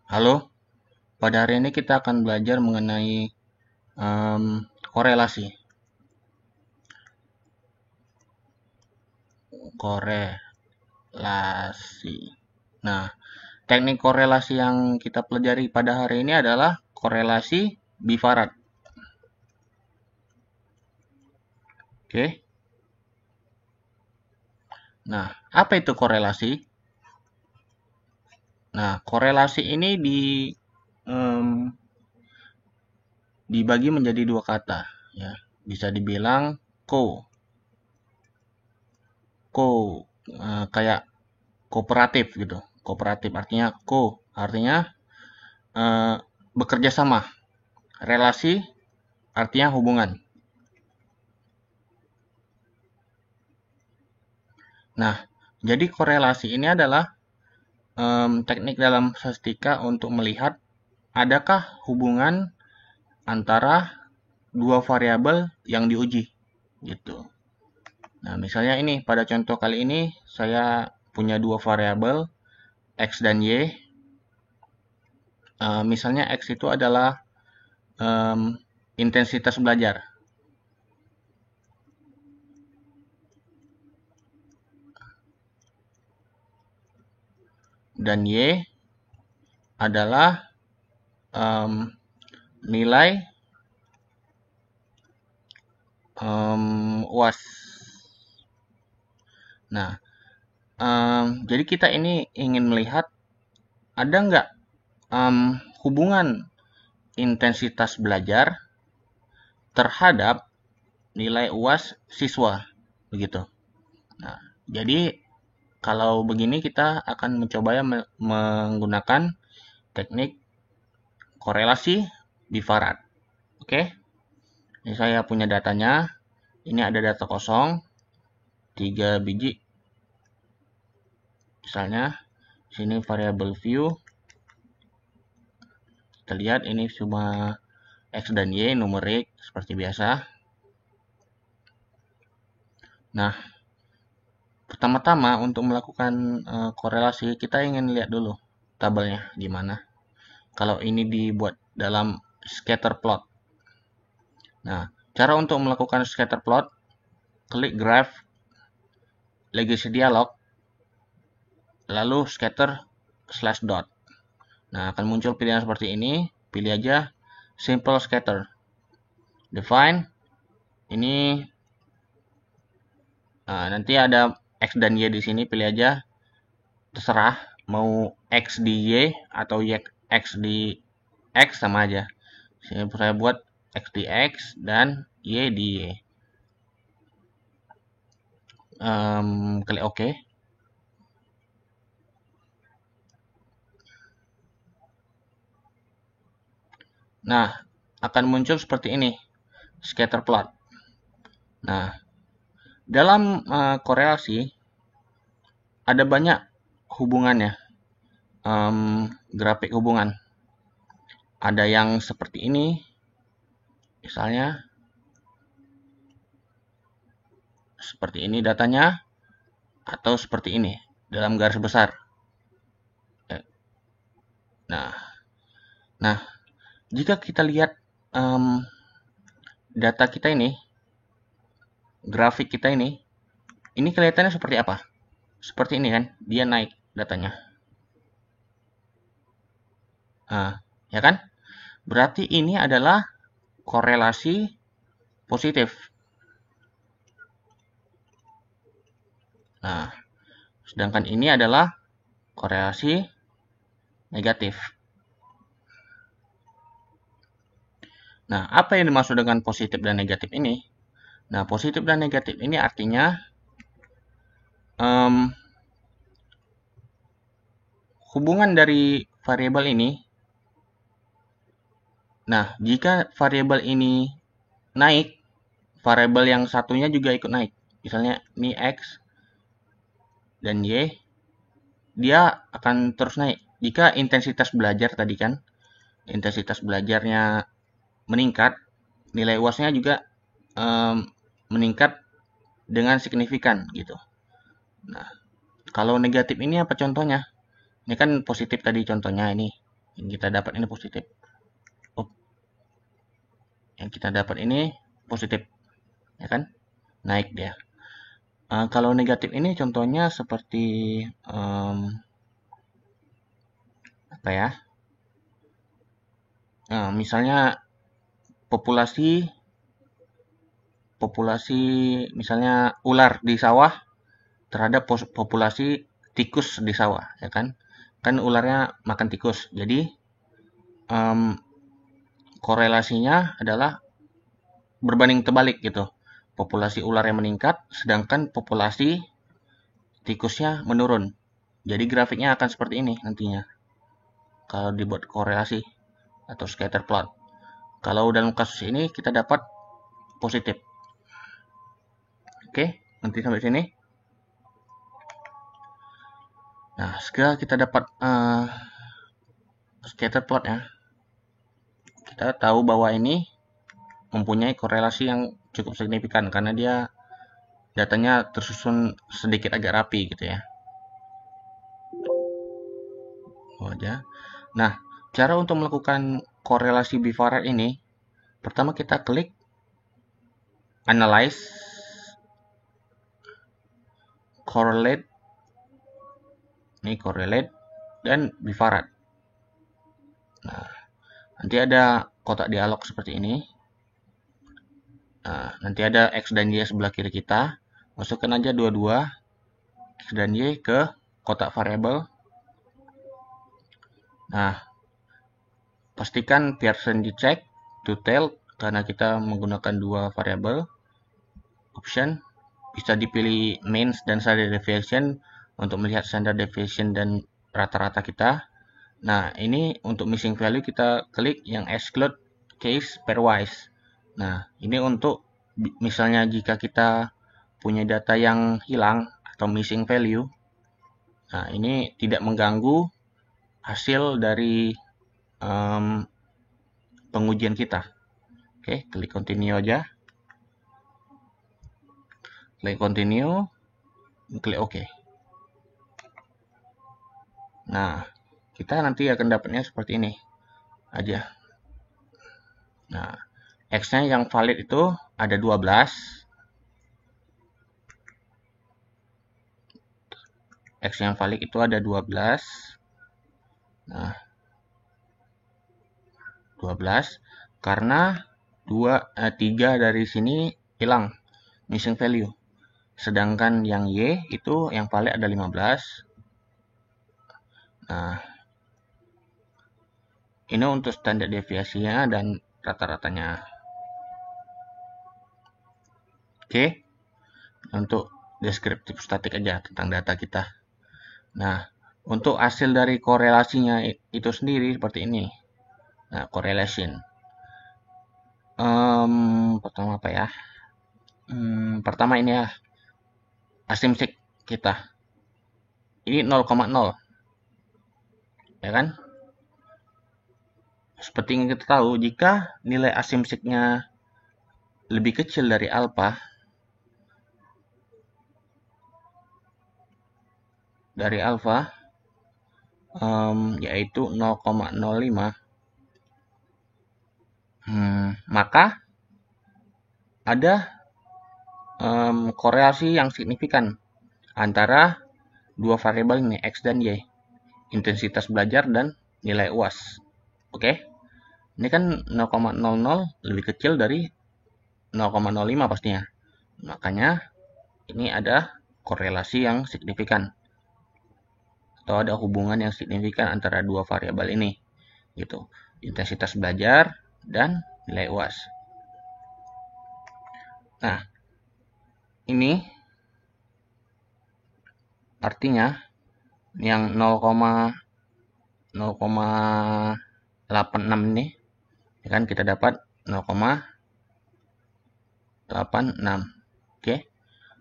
Halo, pada hari ini kita akan belajar mengenai korelasi. Korelasi. Nah, teknik korelasi yang kita pelajari pada hari ini adalah korelasi bifarad. Oke. Nah, apa itu korelasi? Nah, korelasi ini em, dibagi menjadi dua kata, ya. Bisa dibilang ko, ko kayak kooperatif gitu. Kooperatif artinya artinya eh, bekerja sama. Relasi artinya hubungan. Nah, jadi korelasi ini adalah teknik dalam statistika untuk melihat adakah hubungan antara dua variabel yang diuji gitu. Nah, misalnya ini pada contoh kali ini saya punya dua variabel x dan y. Misalnya x itu adalah intensitas belajar. Dan Y adalah nilai UAS. Nah, jadi kita ini ingin melihat ada nggak hubungan intensitas belajar terhadap nilai UAS siswa, begitu. Nah, jadi kalau begini kita akan mencoba menggunakan teknik korelasi bifarad. Oke, ini saya punya datanya. Ini ada data kosong, 3 biji. Misalnya, sini variabel view. Kita lihat ini cuma X dan Y numerik seperti biasa. Nah, pertama-tama untuk melakukan korelasi kita ingin lihat dulu tabelnya gimana. Kalau ini dibuat dalam scatter plot. Nah, cara untuk melakukan scatter plot, klik graph, legacy dialog, lalu scatter slash dot. Nah, akan muncul pilihan seperti ini. Pilih aja simple scatter. Define. Ini nanti ada X dan Y di sini. Pilih aja. Terserah mau X di Y atau X di X sama aja. Sini saya buat X di X dan Y di Y. Klik OK. Nah, akan muncul seperti ini. Scatter plot. Nah, dalam korelasi ada banyak hubungannya. Grafik hubungan. Ada yang seperti ini. Misalnya seperti ini datanya atau seperti ini dalam garis besar. Nah, nah jika kita lihat data kita ini, grafik kita ini kelihatannya seperti apa? Seperti ini kan, dia naik datanya. Nah, ya kan? Berarti ini adalah korelasi positif. Nah, sedangkan ini adalah korelasi negatif. Nah, apa yang dimaksud dengan positif dan negatif ini? Nah, positif dan negatif ini artinya hubungan dari variabel ini. Nah, jika variabel ini naik, variabel yang satunya juga ikut naik. Misalnya ini X dan Y, dia akan terus naik. Jika intensitas belajar tadi kan, intensitas belajarnya meningkat, nilai UAS-nya juga meningkat dengan signifikan gitu. Nah, kalau negatif ini apa contohnya? Ini kan positif tadi contohnya ini. Yang kita dapat ini positif. Yang kita dapat ini positif, ya kan? Naik dia. Kalau negatif ini contohnya seperti apa ya? Misalnya populasi misalnya ular di sawah terhadap populasi tikus di sawah, ya kan? Kan ularnya makan tikus, jadi korelasinya adalah berbanding terbalik gitu. Populasi ular yang meningkat, sedangkan populasi tikusnya menurun. Jadi grafiknya akan seperti ini nantinya. Kalau dibuat korelasi atau scatter plot. Kalau dalam kasus ini kita dapat positif. Oke, nanti sampai sini. Nah, sekarang kita dapat scatter plot ya. Kita tahu bahwa ini mempunyai korelasi yang cukup signifikan karena dia datanya tersusun sedikit agak rapi gitu ya. Nah, cara untuk melakukan korelasi bifarad ini, pertama kita klik Analyze, Correlate, ini Correlate, dan bifarad. Nah, nanti ada kotak dialog seperti ini. Nah, nanti ada X dan Y sebelah kiri kita. Masukkan aja dua-dua X dan Y ke kotak variabel. Nah, pastikan Pearson dicek, detail, karena kita menggunakan dua variabel. Option, bisa dipilih means dan standard deviation untuk melihat standard deviation dan rata-rata kita. Nah, ini untuk missing value kita klik yang exclude case pairwise. Nah, ini untuk misalnya jika kita punya data yang hilang atau missing value. Nah, ini tidak mengganggu hasil dari pengujian kita. Oke, klik continue aja. Klik continue, klik OK. Nah, kita nanti akan dapatnya seperti ini aja. Nah, X-nya yang valid itu ada 12. X yang valid itu ada 12. Nah, 12 karena 3 dari sini hilang missing value. Sedangkan yang Y itu yang valid ada 15. Nah, ini untuk standar deviasinya dan rata-ratanya. Oke, untuk deskriptif statik aja tentang data kita. Nah, untuk hasil dari korelasinya itu sendiri seperti ini. Nah, correlation. Pertama apa ya? Pertama ini ya, asimsik kita. Ini 0,0. Ya kan? Seperti yang kita tahu, jika nilai asimsiknya lebih kecil dari alfa, yaitu 0,05, maka ada korelasi yang signifikan antara dua variabel ini, X dan Y, intensitas belajar dan nilai UAS. Oke, ini kan 0,00 lebih kecil dari 0,05 pastinya, makanya ini ada korelasi yang signifikan atau ada hubungan yang signifikan antara dua variabel ini, gitu, intensitas belajar dan nilai UAS. Nah, ini artinya yang 0,86 ini, ya kan, kita dapat 0,86. Oke,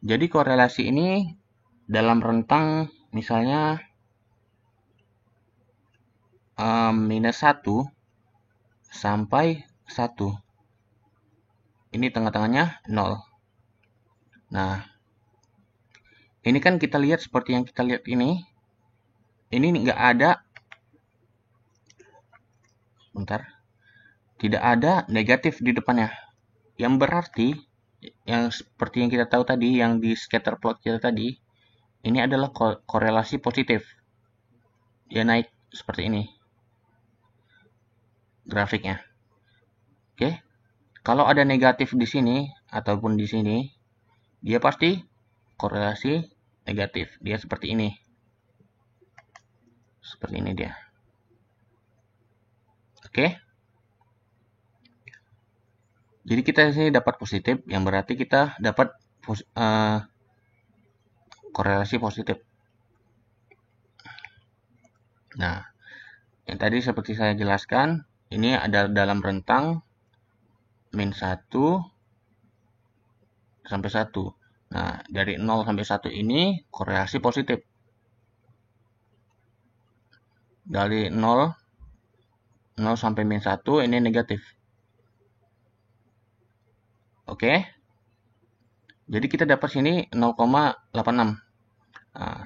jadi korelasi ini dalam rentang misalnya minus 1 sampai 1. Ini tengah-tengahnya 0. Nah, ini kan kita lihat seperti yang kita lihat ini nggak ada bentar, tidak ada negatif di depannya. Yang berarti, yang seperti yang kita tahu tadi, yang di scatter plot kita tadi, ini adalah korelasi positif. Dia naik seperti ini grafiknya. Oke. Kalau ada negatif di sini ataupun di sini, dia pasti korelasi negatif. Dia seperti ini. Seperti ini dia. Oke. Jadi kita di sini dapat positif, yang berarti kita dapat korelasi positif. Nah, yang tadi seperti saya jelaskan, ini ada dalam rentang min 1 sampai 1. Nah, dari 0 sampai 1 ini korelasi positif. Dari 0 sampai min 1 ini negatif. Oke. Jadi kita dapat sini 0,86. Nah,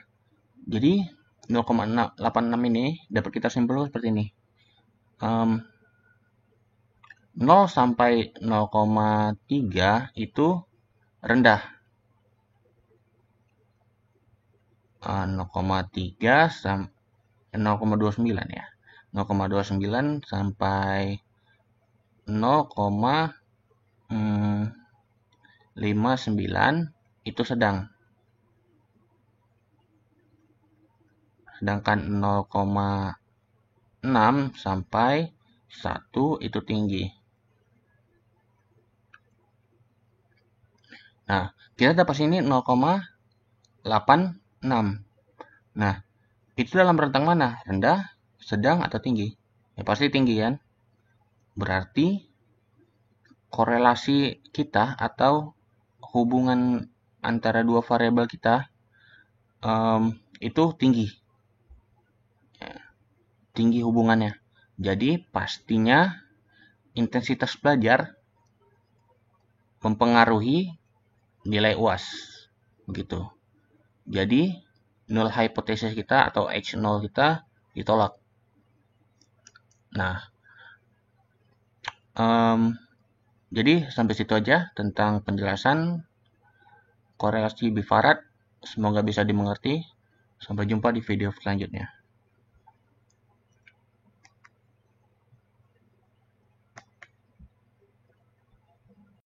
jadi 0,86 ini dapat kita simpulkan seperti ini. 0 sampai 0,3 itu rendah. 0,3 sampai 0,29 ya. 0,29 sampai 0,59 itu sedang. Sedangkan 0,6 sampai 1 itu tinggi. Nah, kita dapat sini 0,86. Nah, itu dalam rentang mana? Rendah, sedang, atau tinggi? Ya pasti tinggi kan? Berarti korelasi kita atau hubungan antara dua variabel kita itu tinggi. Tinggi hubungannya. Jadi pastinya intensitas belajar mempengaruhi nilai UAS. Begitu. Jadi null hypothesis kita atau H0 kita ditolak. Nah, jadi sampai situ aja tentang penjelasan korelasi bifarad. Semoga bisa dimengerti. Sampai jumpa di video selanjutnya.